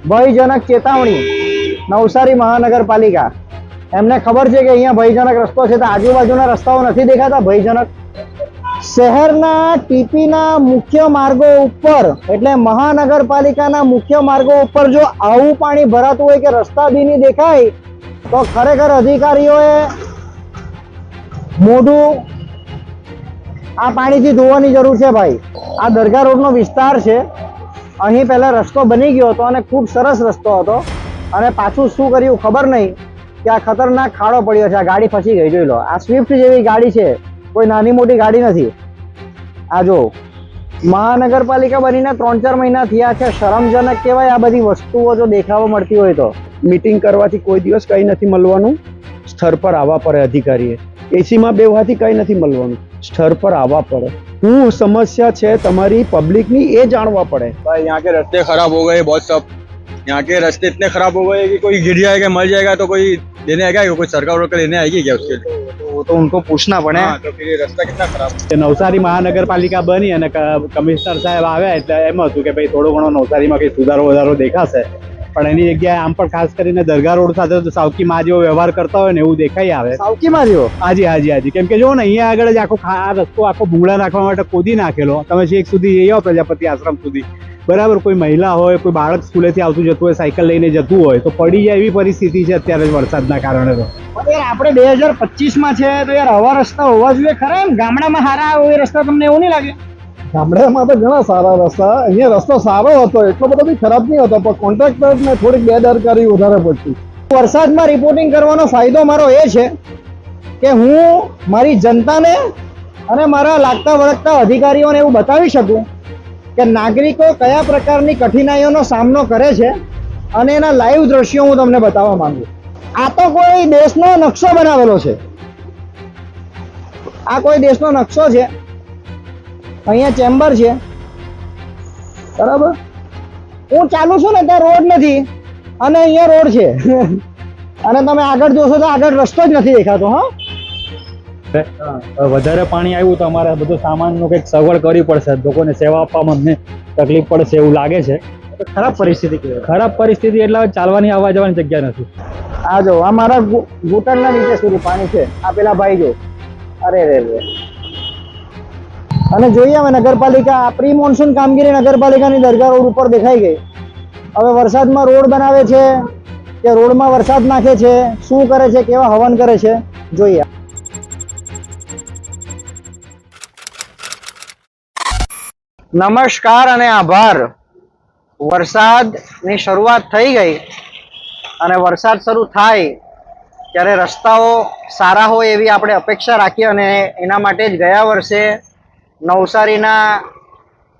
ભયજનક ચેતવણી નવસારી મહાનગરપાલિકા। એમને ખબર છે કે અહીંયા ભયજનક રસ્તો છે, તો આજુબાજુના રસ્તાઓ નથી દેખાતા ભયજનક? શહેરના ટીપીના મુખ્ય માર્ગો ઉપર એટલે મહાનગરપાલિકાના મુખ્ય માર્ગો ઉપર જો આવું પાણી ભરાતું હોય કે રસ્તા બી નહીં દેખાય, તો ખરેખર અધિકારીઓએ મોઢું આ પાણીથી ધોવાની જરૂર છે ભાઈ। આ દરગાહ રોડનો વિસ્તાર છે, અહીં પહેલા રસ્તો બની ગયો હતો અને ખૂબ સરસ રસ્તો હતો, અને પાછું શું કર્યું ખબર નહીં કે આ ખતરનાક ખાડો પડ્યો છે, આ ગાડી ફસી ગઈ। જોઈ લો, આ સ્વિફ્ટ જેવી ગાડી છે, કોઈ નાની મોટી ગાડી નથી। આ જો મહાનગરપાલિકા બનીને 3-4 મહિના થયા છે, શરમજનક કહેવાય આ બધી વસ્તુઓ જો દેખાવા મળતી હોય તો। મીટિંગ કરવાથી કોઈ દિવસ કંઈ નથી મળવાનું, સ્થળ પર આવવા પડે અધિકારીએ। એસીમાં બેહવાથી કંઈ નથી મળવાનું, સ્થળ पर आवा पड़े। શું समस्या છે તમારી પબ્લિકની એ જાણવા પડે। भाई यहाँ के रास्ते खराब हो गए बहुत सब, यहाँ के रास्ते इतने खराब हो गए कि कोई गिर जाएगा मर जाएगा तो कोई लेने आएगा, कोई सरकार वर्कर लेने आएगी क्या उसके लिए? वो तो उनको पूछना पड़े। हाँ, तो फिर ये रास्ता कितना खराब है। નવસારી મહાનગરપાલિકા બની અને કમિશનર સાહેબ આવ્યા એટલે એમ હતું કે ભાઈ થોડો ઘણો નવસારીમાં કંઈ સુધારો વધારો દેખાશે, પણ એની જગ્યાએ આમ પણ ખાસ કરીને દરગાહ રોડ સાથે તો સાવકી માં જેવો વ્યવહાર કરતા હોય ને એવું દેખાઈ આવે। સાવકી માં જેવો? હાજી હાજી હાજી, કેમ કે જો ને અહીંયા આગળ જ આખો આ રસ્તો આખો ભૂંગળા નાખવા માટે ખોદી નાખેલો। તમે છેક સુધી જઈ આવો પ્રજાપતિ આશ્રમ સુધી, બરાબર, કોઈ મહિલા હોય, કોઈ બાળક સ્કૂલેથી આવતું જતું હોય, સાયકલ લઈને જતું હોય તો પડી જાય એવી પરિસ્થિતિ છે અત્યારે વરસાદના કારણે। તો યાર આપણે 2025માં છે તો યાર આવા રસ્તા હોવા જોઈએ ખરા? એમ ગામડામાં સારા હોય રસ્તા, તમને એવું નહીં લાગે? ગામડામાં તો ઘણા સારા રસ્તા, અહીંયા રસ્તો સારો હતો, એટલો બધો બી ખરાબ નહીં હતો, પણ કોન્ટ્રાક્ટરને થોડીક બેદરકારી વધારે પડતી। વરસાદમાં રિપોર્ટિંગ કરવાનો ફાયદો મારો એ છે કે હું મારી જનતાને અને મારા લાગતા વળગતા અધિકારીઓને એવું બતાવી શકું કે નાગરિકો કયા પ્રકારની કઠિનાઈઓનો સામનો કરે છે, અને એના લાઈવ દ્રશ્યો હું તમને બતાવવા માંગુ। આ તો કોઈ દેશનો નકશો બનાવેલો છે, આ કોઈ દેશનો નકશો છે। અહીંયા ચેમ્બર છે, બરાબર, હું ચાલુ છું ને ત્યાં રોડ નથી અને અહીંયા રોડ છે અને તમે આગળ જોશો તો આગળ રસ્તો જ નથી દેખાતો। હા, વધારે પાણી આવ્યું તો અમારે બધો સામાનનો કંઈક સગવડ કરવી પડશે, લોકોને સેવા આપવામાં અમને તકલીફ પડશે એવું લાગે છે। ખરાબ પરિસ્થિતિ કહેવાય। ખરાબ પરિસ્થિતિ એટલે ચાલવાની આવવા જવાની જગ્યા નથી। આ જો આ મારા ઘૂંટણના નીચે સુધી પાણી છે। આ પેલા ભાઈ જો, અરે રે રે। અને જોઈએ હવે નગરપાલિકા પ્રી મોન્સૂન કામગીરી નગરપાલિકાની દરગાહ રોડ ઉપર દેખાઈ ગઈ। હવે વરસાદમાં રોડ બનાવે છે કે રોડમાં વરસાદ નાખે છે, શું કરે છે, કેવા હવન કરે છે, જોઈએ। નમસ્કાર અને આભાર। વરસાદની શરૂઆત થઈ ગઈ અને વરસાદ શરૂ થાય ત્યારે રસ્તાઓ સારા હોય એવી આપણે અપેક્ષા રાખીએ, અને એના માટે જ ગયા વર્ષે નવસારીના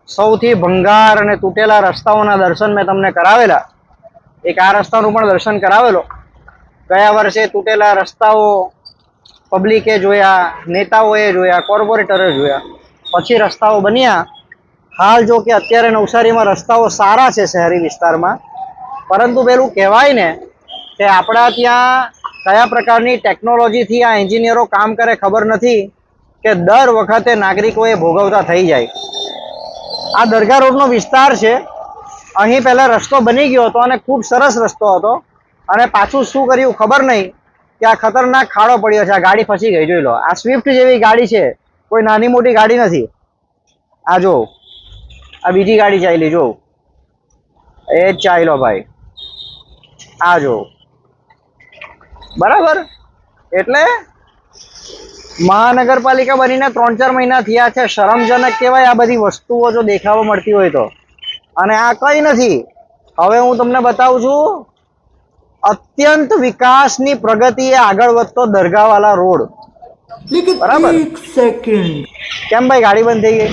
સૌથી ભંગાર અને તૂટેલા રસ્તાઓના દર્શન મેં તમને કરાવેલા। એક આ રસ્તાનું પણ દર્શન કરાવેલો। ગયા વર્ષે તૂટેલા રસ્તાઓ પબ્લિકે જોયા, નેતાઓએ જોયા, કોર્પોરેટરે જોયા, પછી રસ્તાઓ બન્યા। હાલ જો કે અત્યારે નવસારીમાં રસ્તાઓ સારા છે શહેરી વિસ્તારમાં, પરંતુ પેલું કહેવાય ને કે આપણા ત્યાં કયા પ્રકારની ટેકનોલોજીથી આ એન્જિનિયરો કામ કરે ખબર નથી કે દર વખતે નાગરિકોએ ભોગવતા થઈ જાય। આ દરગાહ રોડનો વિસ્તાર છે, અહીં પહેલા રસ્તો બની ગયો હતો અને ખૂબ સરસ રસ્તો હતો, અને પાછું શું કર્યું ખબર નહીં કે આ ખતરનાક ખાડો પડ્યો છે, આ ગાડી ફસી ગઈ। જોઈ લો, આ સ્વિફ્ટ જેવી ગાડી છે, કોઈ નાની મોટી ગાડી નથી। આ જો આ બીજી ગાડી ચાલી, જો એ જ ચાલ્યો ભાઈ, આ જો, બરાબર। એટલે મહાનગરપાલિકા બનીને 3-4 મહિના થયા છે, શરમજનક કહેવાય આ બધી વસ્તુઓ જો દેખાવા મળતી હોય તો। અને આ કંઈ નથી, હવે હું તમને બતાવું છું અત્યંત વિકાસની પ્રગતિએ આગળ વધતો દરગાહવાલા રોડ, બરાબર। કેમ ભાઈ ગાડી બંધ થઈ ગઈ?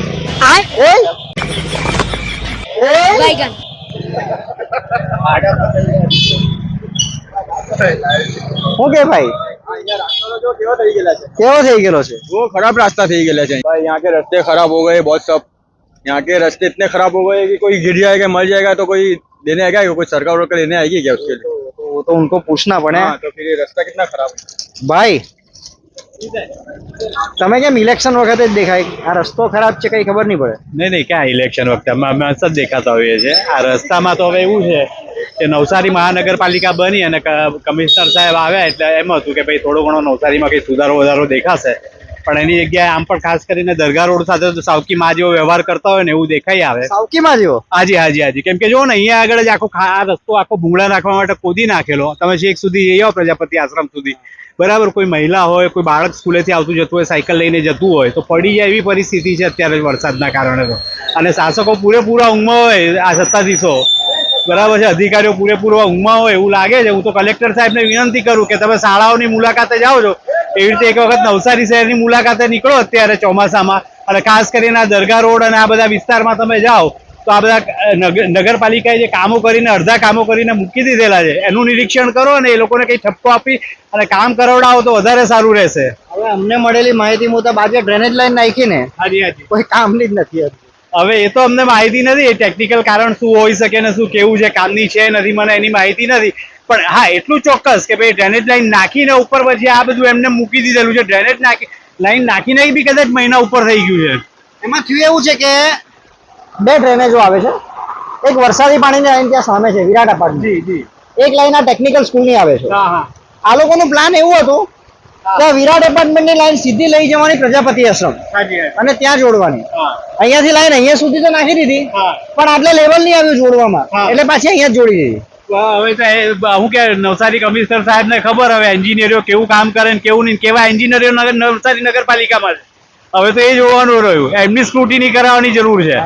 ઓકે ભાઈ, કેવો થઈ ગયેલો છે? वो खराब रास्ता थी गया है भाई। यहाँ के रास्ते खराब हो गए बहुत सब, यहाँ के रास्ते इतने खराब हो गए कि कोई गिर जाएगा मर जाएगा तो कोई लेने आएगा, कोई सरकार वर्कर लेने आएगी क्या उसके लिए? वो तो उनको पूछना पड़े। हाँ, तो फिर ये रास्ता कितना खराब है भाई। તમે કેમ ઇલેક્શન વખતે જ દેખાય આ રસ્તો ખરાબ છે, કઈ ખબર નહીં પડે? નહીં નહીં, ક્યાં ઇલેક્શન વખતે અમે સજ દેખાતા હોઈએ છીએ। આ રસ્તામાં તો હવે એવું છે એ નવસારી મહાનગરપાલિકા બની અને કમિશનર સાહેબ આવ્યા એટલે એમ હતું કે ભાઈ થોડો ઘણો નવસારીમાં કંઈ સુધારો વધારો દેખાશે, પણ એની જગ્યાએ આમ પણ ખાસ કરીને દરગાહ રોડ સાથે તો સાવકીમાં જેવો વ્યવહાર કરતા હોય ને એવું દેખાઈ આવે. સાવકીમાં જેવો? હાજી. કેમ કે જો ને અહીંયા આગળ જ આ રસ્તો આખો ભૂંગળા નાખવા માટે ખોદી નાખેલો. તમે છેક સુધી જઈ આવો પ્રજાપતિ આશ્રમ સુધી, બરાબર. કોઈ મહિલા હોય, કોઈ બાળક સ્કૂલેથી આવતું જતું હોય, સાયકલ લઈને જતું હોય તો પડી જાય એવી પરિસ્થિતિ છે અત્યારે વરસાદના કારણે તો. અને શાસકો પૂરેપૂરા ઊંઘમાં હોય, આ સત્તાધીશો બરાબર છે, અધિકારીઓ પૂરેપૂરા ઊંઘમાં હોય એવું લાગે છે. હું તો કલેક્ટર સાહેબને વિનંતી કરું કે તમે શાળાઓની મુલાકાતે જાઓ છો એવી રીતે એક વખત નવસારી શહેરની મુલાકાતે નીકળો અત્યારે ચોમાસામાં, અને ખાસ કરીને આ દરગાહ રોડ અને આ બધા વિસ્તારમાં તમે જાઓ તો આ બધા નગરપાલિકાએ જે કામો કરીને અડધા કામો કરીને મૂકી દીધેલા છે એનું નિરીક્ષણ કરો અને એ લોકોને કંઈ ઠપકો આપી અને કામ કરાવડાવો તો વધારે સારું રહેશે. હવે અમને મળેલી માહિતી મુજબ આજે ડ્રેનેજ લાઈન નાખીને હાજી કોઈ કામની જ નથી. હવે એ તો અમને માહિતી નથી, ટેકનિકલ કારણ શું હોઈ શકે ને શું કેવું છે, કામની છે નથી, મને એની માહિતી નથી. પણ હા એટલું ચોક્કસ કે ભાઈ ડ્રેનેજ લાઈન નાખીને ઉપર પછી આ બધું એમને મૂકી દીધેલું છે. ડ્રેનેજ લાઈન નાખીને બી કદાચ મહિના ઉપર થઈ ગયું છે. એમાં થયું એવું છે કે બે ડ્રેનેજો આવે છે. એક વરસાદી પાણીની લાઈન ત્યાં સામે છે વિરાટ અપાર્ટમેન્ટ, એક લાઈન આ ટેકનિકલ સ્કૂલની આવે છે. આ લોકોનું પ્લાન એવું હતું કે વિરાટ એપાર્ટમેન્ટની લાઈન સીધી લઈ જવાની પ્રજાપતિ આશ્રમ અને ત્યાં જોડવાની. અહીંયાથી લાઈન અહીંયા સુધી તો નાખી દીધી, પણ આટલે લેવલ નહીં આવ્યું જોડવામાં, એટલે પાછી અહીંયા જ જોડી દીધી. હવે તો હું કે નવસારી કમિશનર સાહેબ ને ખબર, હવે એન્જિનિયરો કેવું કામ કરે ને કેવું નહીં, કેવા એન્જિનિયરો નવસારી નગરપાલિકામાં છે. હવે તો એ જોવાનું રહ્યું, એમની સ્ક્રુટિની કરાવવાની જરૂર છે.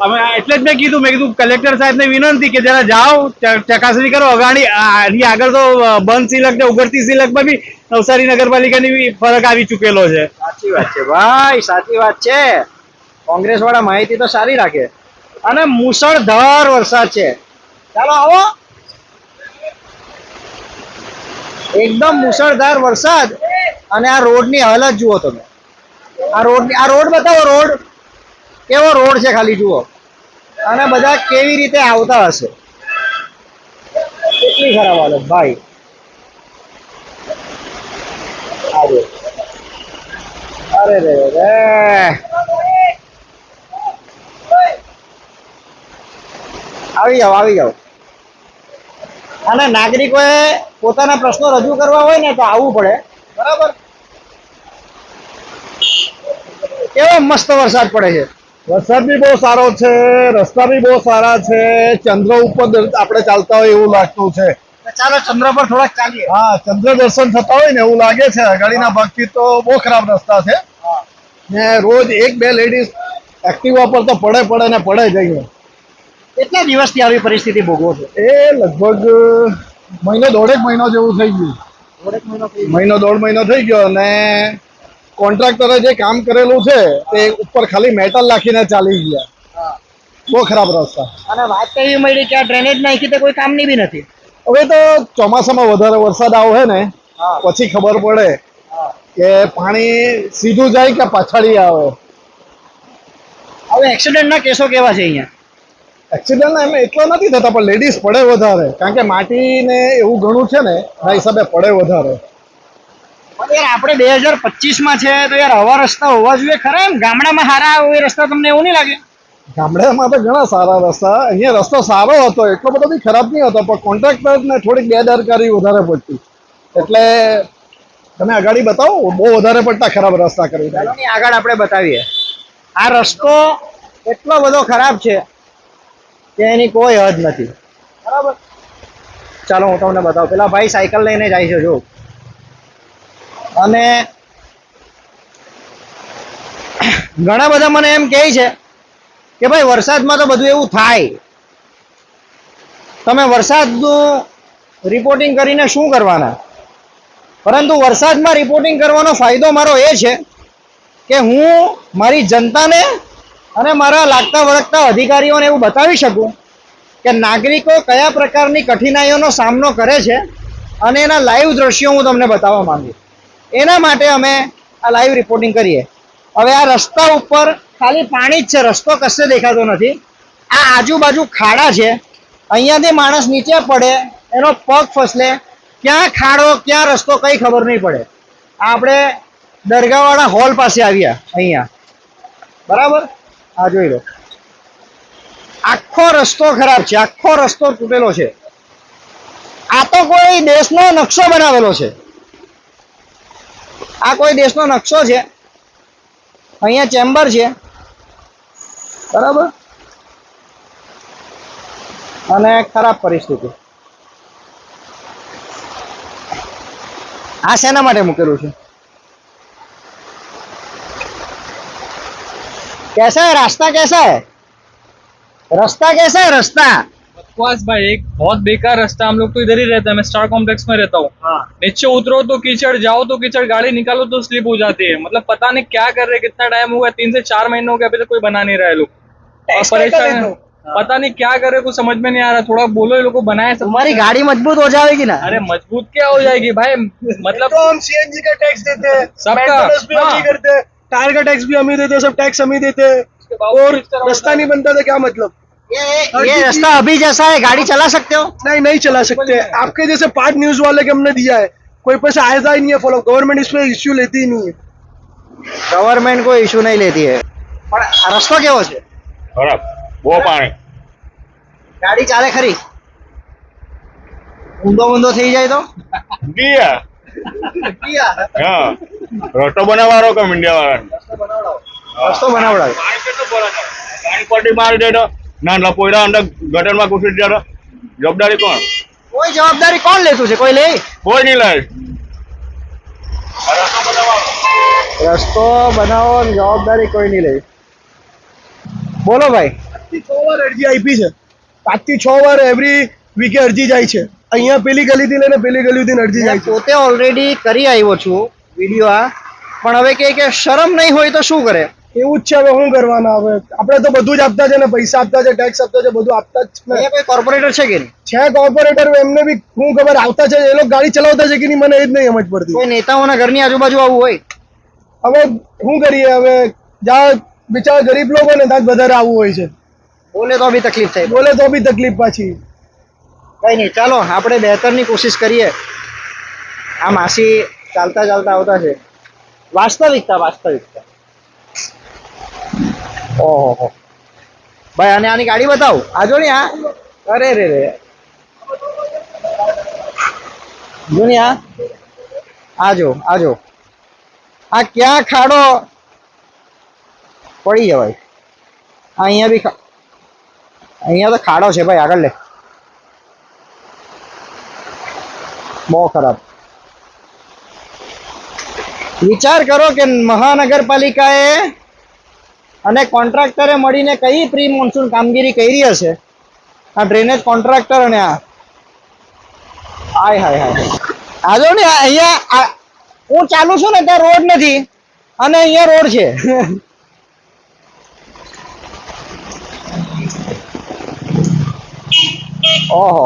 હવે એટલે જ મેં કીધું કલેક્ટર સાહેબને વિનંતી કે જરા જાઓ ચકાસણી કરો. આની આગળ તો બંધ સિલક ને ઉઘડતી સિલકમાં બી નવસારી નગરપાલિકાની ફરક આવી ચૂકેલો છે. સાચી વાત છે ભાઈ, સાચી વાત છે. કોંગ્રેસ વાળા માહિતી તો સારી રાખે. અને મુસળધાર વરસાદ છે. ચાલો આવો, એકદમ મુસળધાર વરસાદ. અને આ રોડની હાલત જુઓ તમે. આ રોડ બતાવો, રોડ કેવો રોડ છે ખાલી જુઓ. અને બધા કેવી રીતે આવતા હશે, કેટલી ખરાબ હાલત ભાઈ. અરે રે રે, આવી જાઓ. અને નાગરિકોએ પોતાના પ્રશ્નો રજૂ કરવા હોય ને તો આવવું પડે, બરાબર. કેવો મસ્ત વરસાદ પડે છે. વરસાદ બી બહુ સારો છે, રસ્તા બી બહુ સારા છે, ચંદ્ર ઉપર આપણે ચાલતા હોય એવું લાગતું છે. ચાલો ચંદ્ર પર થોડાક ચાલીએ. હા, ચંદ્ર દર્શન થતા હોય ને એવું લાગે છે. ગાડીના ભાગથી તો બહુ ખરાબ રસ્તા છે ને રોજ એક બે લેડીઝ એક્ટિવા પર તો પડે જઈએ. કેટલા દિવસથી આવી પરિસ્થિતિ ભોગવો છો? એ લગભગ દોઢેક મહિનો જેવું થઈ ગયું. દોઢ મહિનો થઈ ગયો. અને કોન્ટ્રાક્ટરે જે કામ કરેલું છે તે ઉપર ખાલી મેટલ નાખીને ચાલી ગયા. બહુ ખરાબ રસ્તા. અને વાત તો એવી મળી કે આ ડ્રેનેજ નાખી તો કોઈ કામની બી નથી. હવે તો ચોમાસામાં વધારે વરસાદ આવે ને પછી ખબર પડે કે પાણી સીધું જાય કે પાછળી આવે. હવે એક્સિડન્ટના કેસો કેવા છે અહીંયા? એક્સિડન્ટ એમ એટલો નથી થતા, પણ લેડીઝ પડે વધારે, કારણ કે માટીને એવું ઘણું છે ને એના હિસાબે પડે વધારે. પણ યાર આપણે 2025માં છે તો યાર આવા રસ્તા હોવા જોઈએ ખરા. એમ ગામડામાં સારા હોય રસ્તા, તમને એવું નહીં લાગે? ગામડામાં તો ઘણા સારા રસ્તા. અહીંયા રસ્તો સારો હતો, એટલો બધો બી ખરાબ નહીં હતો, પણ કોન્ટ્રાક્ટરને થોડીક બેદરકારી વધારે પડતી. એટલે તમે આગળ બતાવો, બહુ વધારે પડતા ખરાબ રસ્તા કરી ચાલો ની આગળ આપણે બતાવીએ. આ રસ્તો એટલો બધો ખરાબ છે કે એની કોઈ હદ નથી, બરાબર. ચાલો હું તમને બતાવું. પેલા ભાઈ સાયકલ લઈને જાય છે જો. અને ઘણા બધા મને એમ કહે છે કે ભાઈ વરસાદમાં તો બધું એવું થાય, તમે વરસાદનું રિપોર્ટિંગ કરીને શું કરવાના? પરંતુ વરસાદમાં રિપોર્ટિંગ કરવાનો ફાયદો મારો એ છે કે હું મારી જનતાને અને મારા લાગતા વળગતા અધિકારીઓને એવું બતાવી શકું કે નાગરિકો કયા પ્રકારની કઠિનાઈઓનો સામનો કરે છે, અને એના લાઈવ દ્રશ્યો હું તમને બતાવવા માંગુ. એના માટે અમે આ લાઈવ રિપોર્ટિંગ કરીએ. હવે આ રસ્તા ઉપર ખાલી પાણી જ છે, રસ્તો કશે દેખાતો નથી. આ આજુબાજુ ખાડા છે, અહીંયાથી માણસ નીચે પડે, એનો પગ ફસલે, ક્યાં ખાડો ક્યાં રસ્તો કઈ ખબર નહીં પડે. આપણે દરગાહવાળા હોલ પાસે આવ્યા અહીંયા, બરાબર. આ જોઈ લો, આખો રસ્તો ખરાબ છે, આખો રસ્તો તૂટેલો છે. આ તો કોઈ દેશનો નકશો બનાવેલો છે. આ કોઈ દેશનો નકશો છે. અહીંયા ચેમ્બર છે, બરાબર, અને ખરાબ પરિસ્થિતિ. આ શેના માટે મૂકેલું છે? कैसा है रास्ता? कैसा है रास्ता? कैसा है रास्ता? बकवास भाई, एक बहुत बेकार रास्ता. हम लोग तो इधर ही रहते हैं, मैं स्टार कॉम्प्लेक्स में रहता हूँ. नीचे उतरो तो कीचड़, जाओ तो कीचड़, गाड़ी निकालो तो स्लिप हो जाती है. मतलब पता नहीं क्या कर रहे, कितना टाइम हो गया, 3 से 4 महीने हो गए, अभी तक कोई बना नहीं रहा है लोग. और परेशान है. पता नहीं क्या कर रहे, कुछ समझ में नहीं आ रहा. थोड़ा बोलो, ये लोग को बनाए सब. तुम्हारी गाड़ी मजबूत हो जाएगी ना. अरे मजबूत क्या हो जाएगी भाई, मतलब तो हम सीएनजी का टैक्स देते हैं, सबका, मेंटेनेंस भी हम हाँ. ही करते हैं, टायर का टैक्स भी हम ही देते हैं, सब टैक्स हम ही देते हैं, और रास्ता नहीं बनता तो क्या मतलब? ये रास्ता अभी जैसा है, गाड़ी चला सकते हो? नहीं, नहीं चला सकते. आपके जैसे 5 न्यूज वाले के हमने दिया है, कोई पैसा आया ही नहीं है. फॉलो गवर्नमेंट इसमें इश्यू लेती ही नहीं है. गवर्नमेंट को इशू नहीं लेती है. પણ રસ્તો કેવો છે? खराब, वो पानी. ગાડી ચાલે ખરી? ઊંધો થઈ જાય તો? दिया हाँ रस्तो बनावारो कम इंडिया वाला રસ્તો બનાવડાવે. पानी पट्टी मार दे तो ना लपोड़ा अंदर गटर में घुसी दिया तो जवाबदारी कौन? કોઈ જવાબદારી કોણ લેતું છે? કોઈ લે? कोई नहीं लाए. રસ્તો બનાવવાની જવાબદારી કોઈ નહીં લે. બોલો ભાઈ. 6 વાર અરજી આપી છે. 5 થી 6 વાર એવરી વીકે અરજી જાય છે. અહીંયા પેલી ગલીથી લઈને પેલી ગલીથી અરજી જાય છે. પોતે ઓલરેડી કરી આવ્યો છું વિડીયો આ, પણ હવે કે શરમ નહીં હોય તો શું કરે? એવું જ છે. હવે શું કરવાના? હવે આપણે તો બધું જ આપતા છે ને, પૈસા આપતા છે, ટેક્સ આપતા છે, બધું આપતા જ છે. અહીંયા કોઈ કોર્પોરેટર છે કે નહીં? છે કોર્પોરેટર, એમને બી શું ખબર આવતા છે, એ લોકો ગાડી ચલાવતા છે કે નહીં, મને એ જ નહીં સમજ પડતી. કોઈ નેતાઓના ઘરની આજુબાજુ આવું હોય? હવે શું કરીએ? હવે જ્યાં બિચારા ગરીબ લોકો ને ત્યાં જ વધારે આવવું હોય છે. બોલે તો બી તકલીફ થાય. બોલે તો બી તકલીફ પાછી. કઈ નહીં, ચાલો આપણે બહેતરની કોશિશ કરીએ. આ માસી ચાલતા ચાલતા આવતા છે. વાસ્તવિકતા. ઓહો ભાઈ, અને આની ગાડી બતાવો. આ જો ને, આ અરે રે જો ને, આજો આ ક્યાં ખાડો પડી જવાય. અહીંયા બી અહીંયા તો ખાડો છે ભાઈ. આગળ લે. બહુ ખરાબ. વિચાર કરો કે મહાનગરપાલિકાએ અને કોન્ટ્રાક્ટરે મળીને કઈ પ્રી મોન્સૂન કામગીરી કરી હશે. આ ડ્રેનેજ કોન્ટ્રાક્ટર અને આ હાય આ જો ને, અહીંયા હું ચાલુ છું ને ત્યાં રોડ નથી, અને અહીંયા રોડ છે. ઓહો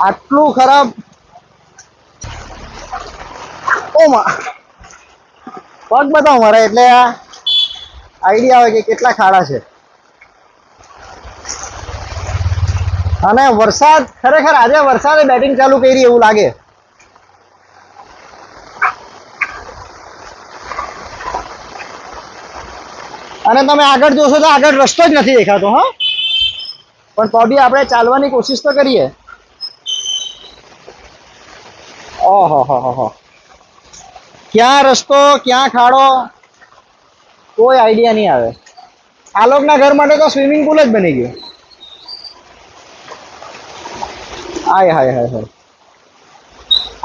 આટલું ખરાબ. ઓમાં પગ બતાવો મારે, એટલે આ આઈડિયા આવે કે કેટલા ખાડા છે. અને વરસાદ, ખરેખર આજે વરસાદે બેટિંગ ચાલુ કરી એવું લાગે. અને તમે આગળ જોશો તો આગળ રસ્તો જ નથી દેખાતો. હા, પણ તો બી આપણે ચાલવાની કોશિશ તો કરીએ. ઓહો, ક્યાં રસ્તો, ક્યાં ખાડો, કોઈ આઈડિયા નહીં આવે. આ લોકોના ઘર માટે તો સ્વિમિંગ પુલ જ બની ગયું. હાય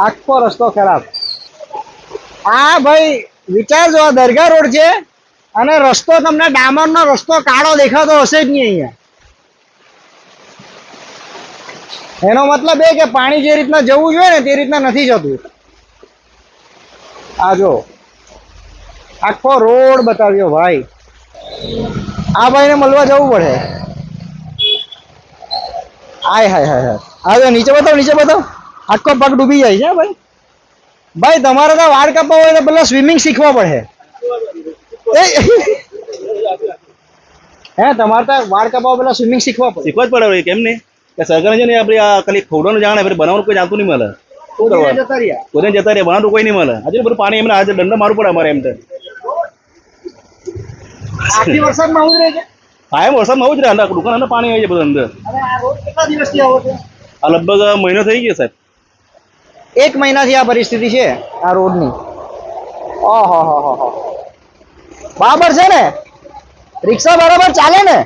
આખો રસ્તો ખરાબ. આ ભાઈ વિચારજો, આ દરગાહ રોડ છે અને રસ્તો તમને ડામરનો રસ્તો કાળો દેખાતો હશે જ નહીં અહીંયા. એનો મતલબ એ કે પાણી જે રીતના જવું જોઈએ ને તે રીતના નથી જતું. આ જો આખો રોડ બતાવ્યો ભાઈ. આ ભાઈને મળવા જવું પડે. હાય આ જો નીચે બતાવો. આખો પગ ડૂબી જાય છે ભાઈ. તમારે તો વાળ કાપવા હોય તો પેલા સ્વિમિંગ શીખવા પડે. હે, તમારે તો વાળ કાપવા પેલા સ્વિમિંગ શીખવા પડે. શીખવા જ પડે. કેમ નહીં? સરકારે છે ને આપણે આ ખાલી ખોડવાનું જાણે, બનાવવાનું કોઈ જાણતું નહીં મળે. શું કરવા જતા રહ્યા, બનાવવાનું કોઈ નહીં મળે. આજે બધું પાણી એમને આજે દંડ મારવું પડે અમારે. એમ તો આખી વરસાદમાં આવું જ રહે છે. કાયમ વરસાદમાં આવું જ રહે અંદર દુકાન અંદર પાણી આવી જાય બધું અંદર. અને આ રોડ કેટલા દિવસથી આવો છે? આ લગભગ મહિનો થઈ ગયો સાહેબ. 1 મહિનાથી આ પરિસ્થિતિ છે આ રોડની. ઓહો, બરાબર છે ને? રિક્ષા બરાબર ચાલે ને?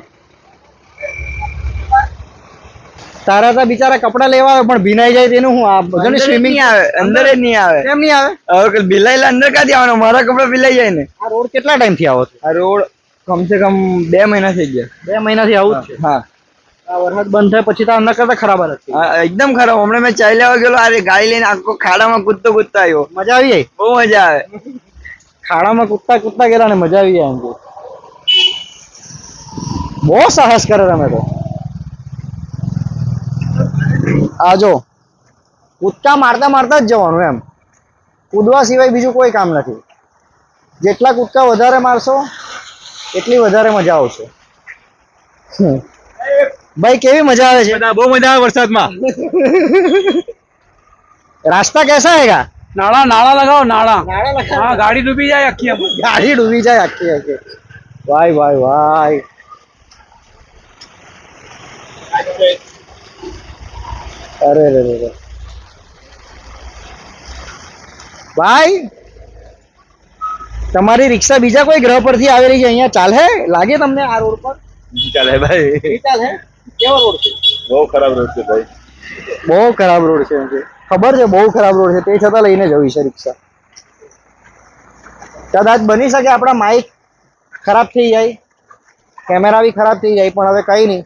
તારા તો બિચારા કપડા લેવા આવે પણ ભીનાઈ જાય તેનું હું આ બધાને સ્વિમિંગ આવે અંદર જ નહીં આવે. કેમ નહીં આવે? હવે બિલાઈલા અંદર ક્યાંથી આવવાનો? મારા કપડા બિલાઈ જાય ને. આ રોડ કેટલા ટાઈમ થી આવો છો? આ રોડ કમસે કમ 2 મહિના થઈ ગયા. 2 મહિનાથી આવું જ છે. હા આ વરસાદ બંધ થાય પછી તો આના કરતા ખરાબ હાલત થઈ. હા, એકદમ ખરાબ. હમણાં મેં ચાલ્યા લેવા ગયેલો, આ ગાડી લઈને આખો ખાડામાં કૂદતો આવ્યો. મજા આવી જાય? બહુ મજા આવે. ખાડામાં કૂદતા ગયેલા ને મજા આવી જાય એમ તો. બહુ સાહસ કરે તમે તો. આ જો કૂદકા મારતા જ જવાનું એમ. કૂદવા સિવાય બીજું કોઈ કામ નથી. જેટલા કૂદકા વધારે મારશો એટલી વધારે મજા આવશે. ભાઈ કેવી મજા આવે છે? બહુ મજા આવે વરસાદમાં. रास्ता कैसा हैगा? नाला नाला लगाओ नाला. नाला लगा. हाँ गाड़ी डूबी जाए अक्की. गाड़ी डूबी जाए आखी आखी. भाई भाई भाई. अरे रे रे रे. ભાઈ તમારી રિક્ષા બીજા કોઈ ગ્રહ પરથી આવેલી છે અહીંયા ચાલે લાગે તમને આ રોડ પર? ચાલે ભાઈ. ચાલે. કેવો રોડ છે? બહુ ખરાબ રોડ છે ભાઈ. બહુ ખરાબ રોડ છે ખબર છે, બહુ ખરાબ રોડ છે, તે છતાં લઈને જવી છે રિક્ષા. કદાચ બની શકે આપણા માઇક ખરાબ થઈ જાય, કેમેરા બી ખરાબ થઈ જાય, પણ હવે કઈ નહીં.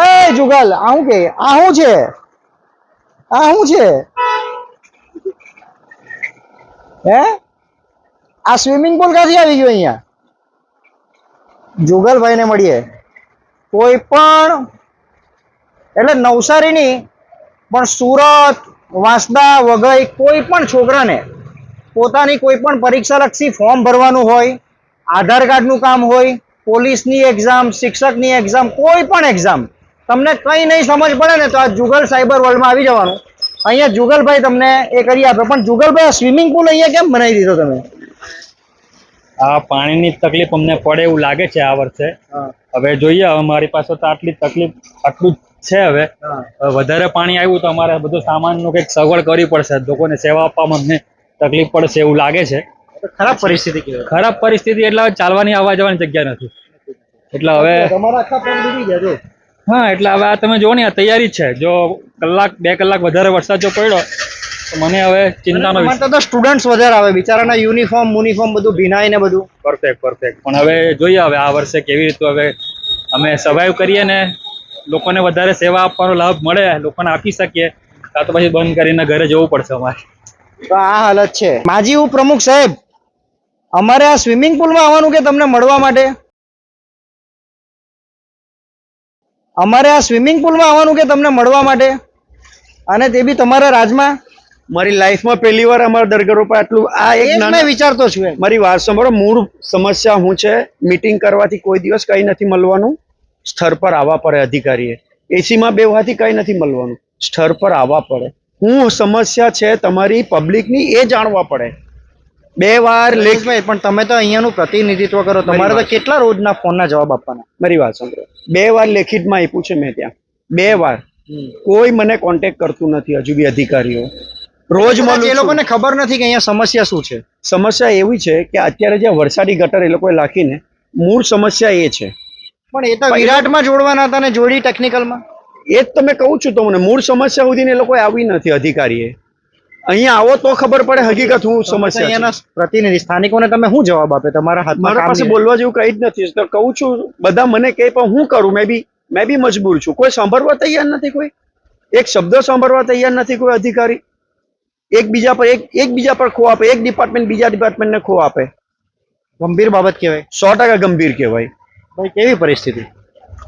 એ જુગલ આવું કે આ શું છે? આ શું છે? હે આ સ્વિમિંગ પુલ ક્યાંથી આવી ગયો અહીંયા? જુગલભાઈ ને મળીએ. કોઈ પણ એટલે નવસારીની પણ સુરત, વાંસદા, વઘઈ કોઈ પણ છોકરાને પોતાની કોઈ પણ પરીક્ષાલક્ષી ફોર્મ ભરવાનું હોય, આધાર કાર્ડનું કામ હોય, પોલીસની એક્ઝામ, શિક્ષકની એક્ઝામ, કોઈ પણ એક્ઝામ તમને કંઈ નહીં સમજ પડે ને તો આ જુગલ સાયબર વર્લ્ડમાં આવી જવાનું. અહીંયા જુગલભાઈ તમને એ કરી આપે. પણ જુગલભાઈ સ્વિમિંગ પુલ અહીંયા કેમ બનાવી દીધો તમે? આ પાણીની તકલીફ અમને પડે એવું લાગે છે આ વર્ષે. હવે જોઈએ, હવે મારી પાસે તો આટલી તકલીફ આટલું જ છે. હવે વધારે પાણી આવ્યું તો અમારે બધું સામાનનું કંઈક સગવડ કરવી પડશે. લોકોને સેવા આપવામાં અમને તકલીફ પડશે એવું લાગે છે. ખરાબ પરિસ્થિતિ કહેવાય. ખરાબ પરિસ્થિતિ એટલે ચાલવાની આવવા જવાની જગ્યા નથી. એટલે હવે તમારા આખા પગ ડૂબી ગયા જો. હા, એટલે હવે આ તમે જો ને આ તૈયારી જ છે. જો કલાક 2 કલાક વધારે વરસાદ જો પડ્યો તો મને હવે ચિંતાનો વિષય. તો સ્ટુડન્ટ્સ વધારે આવે બિચારાના યુનિફોર્મ બધું ભીનાય ને બધું. પરફેક્ટ. પણ હવે જોઈએ હવે આ વર્ષે કેવી રીતે હવે અમે સર્વાઈવ કરીએ ને લોકોને વધારે સેવા આપવાનો લાભ મળે, લોકોને આપી શકીએ. કાં તો પછી બંધ કરીને ઘરે જવું પડશે અમારે. તો આ હાલત છે. માજી ઉપપ્રમુખ સાહેબ, અમારે આ સ્વિમિંગ પુલમાં આવવાનું કે તમને મળવા માટે? અમારે આ સ્વિમિંગ પુલમાં આવવાનું કે તમને મળવા માટે, અને તે બી તમારા રાજમાં? મારી લાઈફમાં પહેલી વાર અમારા દરગાહ પર આટલું આ એક મેં વિચારતો છું એમ. મારી વાત સાંભળો. મૂળ સમસ્યા શું છે? મીટિંગ કરવાથી કોઈ દિવસ કઈ નથી મળવાનું. સ્થળ પર આવવા પડે અધિકારીએ. એસીમાં બેવાથી કઈ નથી મળવાનું. સ્થળ પર આવવા પડે. શું સમસ્યા છે તમારી પબ્લિકની એ જાણવા પડે. 2 વાર લેખભાઈ, પણ તમે તો અહીંયાનું પ્રતિનિધિત્વ કરો, તમારે તો કેટલા રોજના ફોનના જવાબ આપવાના? મારી વાત સાંભળો. 2 વાર લેખિતમાં આપ્યું છે મેં ત્યાં. 2 વાર કોઈ મને કોન્ટેક્ટ કરતું નથી હજુ બી અધિકારીઓ. રોજ એ લોકોને ખબર નથી કે અહીંયા સમસ્યા શું છે. સમસ્યા એવી છે કે અત્યારે જે વરસાદી ગટર એ લોકોએ લાખીને મૂળ સમસ્યા એ છે. પણ એ તો વિરાટમાં જોડવાના હતા ને જોડી ટેકનિકલમાં. એ જ તમે કહું છું તમને. મૂળ સમસ્યા સુધીને એ લોકો આવી નથી અધિકારીએ. અહીંયા આવો તો ખબર પડે હકીકત શું સમસ્યા છે. અહીંયાના પ્રતિનિધિ સ્થાનિકોને તમે શું જવાબ આપે? તમારા હાથમાં મારા પાસે બોલવા જેવું કઈ જ નથી. તો કહું છું, બધા મને કહે પણ હું કરું? મેં બી મજબૂર છું. કોઈ સાંભળવા તૈયાર નથી. કોઈ એક શબ્દ સાંભળવા તૈયાર નથી. કોઈ અધિકારી એકબીજા પર ખો આપે. એક ડિપાર્ટમેન્ટ બીજા ડિપાર્ટમેન્ટને ખો આપે. ગંભીર બાબત કહેવાય. 100% ગંભીર કહેવાય. ભાઈ કેવી પરિસ્થિતિ?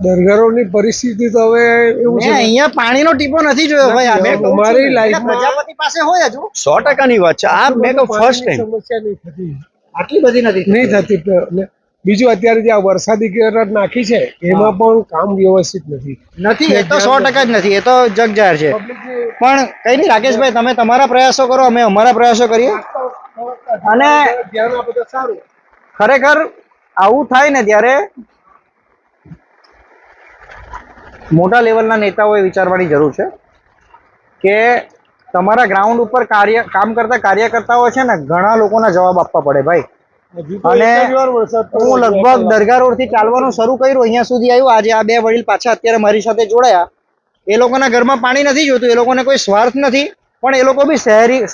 દરગાહોની પરિસ્થિતિ તો હવે એવું છે. અહીંયા પાણીનો ટીપો નથી જોયો ભાઈ. અમારી લાઈફમાં પ્રજાપતિ પાસે હોય હજુ 100% ની વાત છે. આ મેં તો ફર્સ્ટ ટાઈમ. સમસ્યા નહીં થતી. આટલી બધી નથી નહીં થતી. બીજું અત્યારે જે આ વરસાદી ગટર નાખી છે એમાં પણ કામ વ્યવસ્થિત નથી. એ તો 100% જ નથી. એ તો જગ જાહેર છે. પણ કઈ નહીં રાકેશભાઈ, તમે તમારા પ્રયાસો કરો, અમે અમારા પ્રયાસો કરીએ. અને ધ્યાન આપે તો સારું. ખરેખર આવું થાય ને ત્યારે મોટા લેવલના નેતાઓએ વિચારવાની જરૂર છે કે તમારા ગ્રાઉન્ડ ઉપર કામ કરતા કાર્યકર્તાઓ છે ને ઘણા લોકોના જવાબ આપવા પડે ભાઈ. અને હું લગભગ દરગાહ રોડ થી ચાલવાનું શરૂ કર્યું, અહીંયા સુધી આવ્યું. આજે આ બે વડીલ પાછા અત્યારે મારી સાથે જોડાયા. એ લોકોના ઘરમાં પાણી નથી જોતું, એ લોકોને કોઈ સ્વાર્થ નથી, પણ એ લોકો બી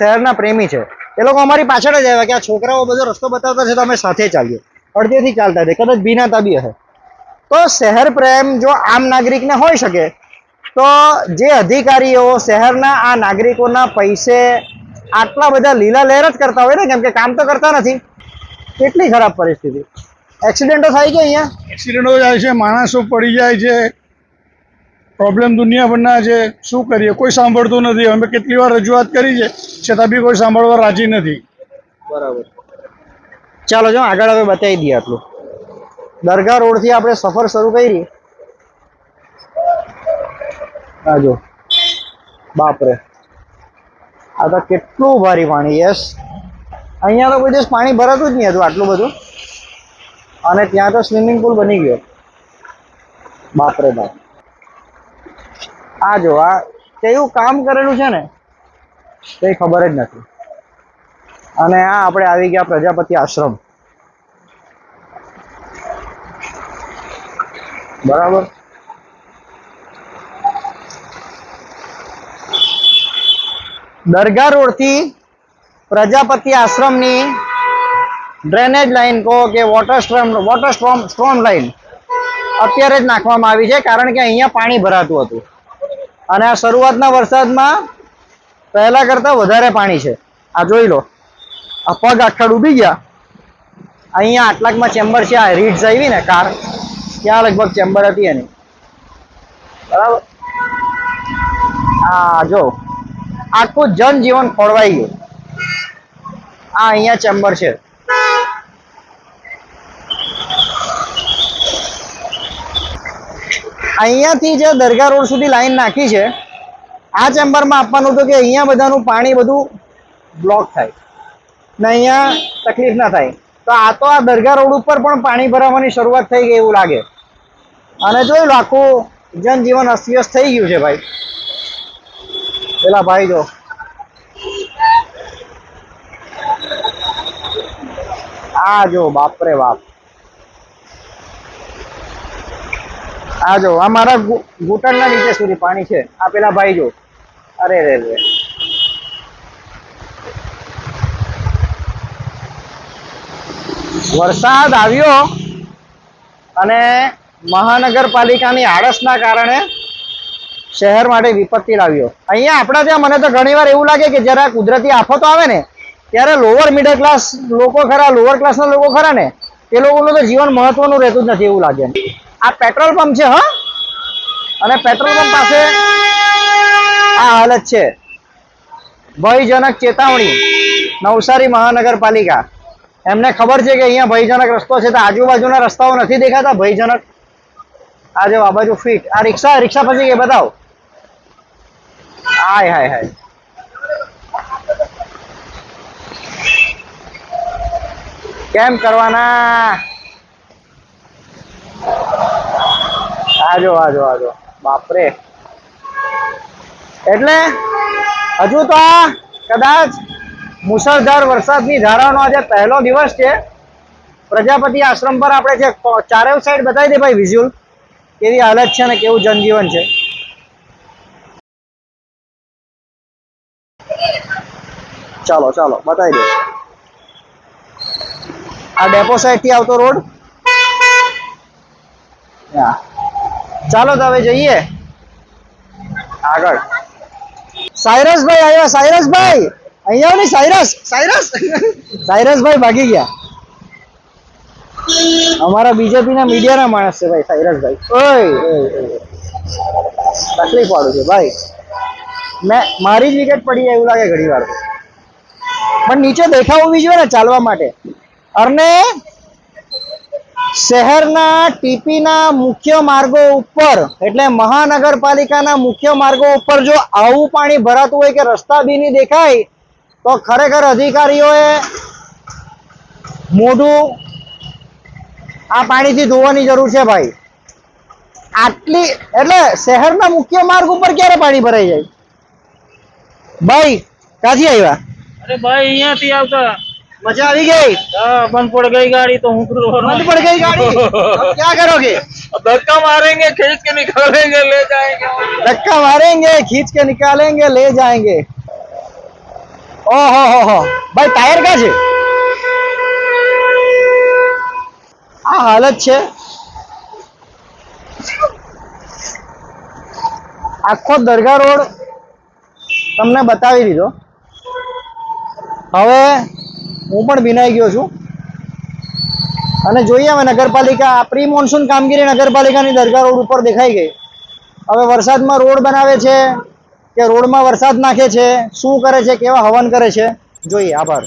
શહેરના પ્રેમી છે. એ લોકો અમારી પાછળ જ આવ્યા કે આ છોકરાઓ બધો રસ્તો બતાવતા છે તો અમે સાથે ચાલીએ. અડધેથી ચાલતા હતા, કદાચ ભીનાતા બી હશે. તો શહેર પ્રેમ જો આમ નાગરિકને હોઈ શકે તો જે અધિકારીઓ શહેરના આ નાગરિકોના પૈસે આટલા બધા લીલા લહેર જ કરતા હોય ને, કેમ કે કામ તો કરતા નથી. કેટલી ખરાબ પરિસ્થિતિ. એક્સિડન્ટો થાય છે અહીંયા, એક્સિડન્ટો જાય છે, માણસો પડી જાય છે, પ્રોબ્લેમ દુનિયાભરના છે. શું કરીએ, કોઈ સાંભળતું નથી. અમે કેટલી વાર રજૂઆત કરી છે, છતાં બી કોઈ સાંભળવા રાજી નથી. બરાબર. ચાલો જો આગળ હવે બતાવી દઈએ. આટલું દરગાહ રોડ થી આપણે સફર શરૂ કરી. આ જો બાપરે, આ તો કેટલું ભારી પાણી. યસ, અહીંયા તો કોઈ દિવસ પાણી ભરાતું જ નહીં હતું આટલું બધું, અને ત્યાં તો સ્વિમિંગ પુલ બની ગયો. બાપરે બાપ. આ જો આ કેવું કામ કરેલું છે ને કઈ ખબર જ નથી. અને આ આપણે આવી ગયા પ્રજાપતિ આશ્રમ. બરાબર. દરગાહ રોડ થી પ્રજાપતિ આશ્રમની ડ્રેનેજ લાઈન કહો કે વોટર સ્ટ્રોમ લાઈન અત્યારે જ નાખવામાં આવી છે, કારણ કે અહીંયા પાણી ભરાતું હતું અને આ શરૂઆતના વરસાદમાં પહેલા કરતા વધારે પાણી છે. આ જોઈ લો, આ પગ આખા ડૂબી ગયા. અહીંયા આટલાકમાં ચેમ્બર છે, આ રીડ્સ આવી ને કાર, ત્યાં લગભગ ચેમ્બર હતી એની. બરાબર. આ જો આખું જનજીવન ખોળવાઈ ગયું. આ અહીંયા ચેમ્બર છે. અહીંયાથી જે દરગાહ રોડ સુધી લાઈન નાખી છે, આ ચેમ્બરમાં આપવાનું હતું કે અહીંયા બધાનું પાણી બધું બ્લોક થાય ને અહીંયા તકલીફ ના થાય. તો આ તો આ દરગાહ રોડ ઉપર પણ પાણી ભરાવાની શરૂઆત થઈ ગઈ એવું લાગે. અને જોઈ લો, આખું જનજીવન અસ્તવ્યસ્ત થઈ ગયું છે ભાઈ. પેલા ભાઈ જો, આ જો બાપરે બાપ. આ જો આ મારા ઘૂંટણના નીચે સુધી પાણી છે. આ પેલા ભાઈ જો, અરે રે રે. વરસાદ આવ્યો અને મહાનગરપાલિકાની આળસના કારણે શહેર માટે વિપત્તિ લાવ્યો. અહીંયા આપણા ત્યાં મને તો ઘણી વાર એવું લાગે કે જરા કુદરતી આફતો આવે ને ત્યારે લોઅર મિડલ ક્લાસ લોકો ખરા, લોઅર ક્લાસના લોકો ખરા ને, એ લોકોનું તો જીવન મહત્વનું રહેતું જ નથી એવું લાગે. આ પેટ્રોલ પંપ છે, હા, અને પેટ્રોલ પંપ પાસે આ હાલત છે. ભયજનક ચેતવણી. નવસારી મહાનગરપાલિકા, એમને ખબર છે કે અહીંયા ભયજનક રસ્તો છે, તો આજુબાજુના રસ્તાઓ નથી દેખાતા ભયજનક. આ જો આ બાજુ ફીટ. આ રિક્ષા પછી કે બતાવો. હાય હાય હાય. કેમ કરવાના? આજો આજો આજો બાપરે. એટલે હજુ તો આ કદાચ મુસળધાર વરસાદની ધારાનો આજે પહેલો દિવસ છે. પ્રજાપતિ આશ્રમ પર આપણે જે ચારે સાઈડ બતાવી દે ભાઈ વિઝ્યુઅલ, કેવી હાલત છે ને કેવું જનજીવન છે. ચાલો ચાલો બતાવી દે. આ ડેપો સાઈડ થી આવતો રોડ. ચાલો તો હવે જઈએ આગળ. સાયરસભાઈ આવ્યા. સાયરસભાઈ અહીંયા નહીં. સાયરસભાઈ ભાગી ગયા. અમારા બીજેપી ના મીડિયાના માણસ છે ભાઈ સાયરસભાઈ. ઓય તકલીફ વાળું છે ભાઈ. મારી જ વિકેટ પડી જાય એવું લાગે ઘણી વાર, પણ નીચે દેખાવ હોવી જોઈએ ને ચાલવા માટે. અને શહેરના ટીપીના મુખ્ય માર્ગો ઉપર, એટલે મહાનગરપાલિકાના મુખ્ય માર્ગો ઉપર જો આવું પાણી ભરાતું હોય કે રસ્તા બી નહીં દેખાય, તો ખરેખર અધિકારીઓએ મોઢું આ પાણીથી ધોવાની જરૂર છે ભાઈ. આટલી એટલે શહેરના મુખ્ય માર્ગ ઉપર ક્યારે પાણી ભરાઈ જાય? ભાઈ ક્યાંથી આવ્યા? અરે ભાઈ અહીંયાથી આવતા મજા આવી ગઈ? બંધ પડ ગઈ ગાડી તો હું બંધ પड़ गई गाड़ी, अब क्या करोगे? धक्का मारेंगे खींच के निकालेंगे ले जाएंगे. धक्का मारेंगे खींच के निकालेंगे ले जाएंगे. ओहो हो भाई टायर का છે? આ હાલત છે. આખો દરગાહ રોડ તમને બતાવી દીધો. હવે હું પણ ભીનાઈ ગયો છું અને જોઈએ હવે નગરપાલિકા પ્રી મોન્સૂન કામગીરી નગરપાલિકાની દરગાહ રોડ ઉપર દેખાઈ ગઈ. હવે વરસાદમાં રોડ બનાવે છે કે રોડમાં વરસાદ નાખે છે, શું કરે છે, કેવા હવન કરે છે, જોઈએ. આભાર.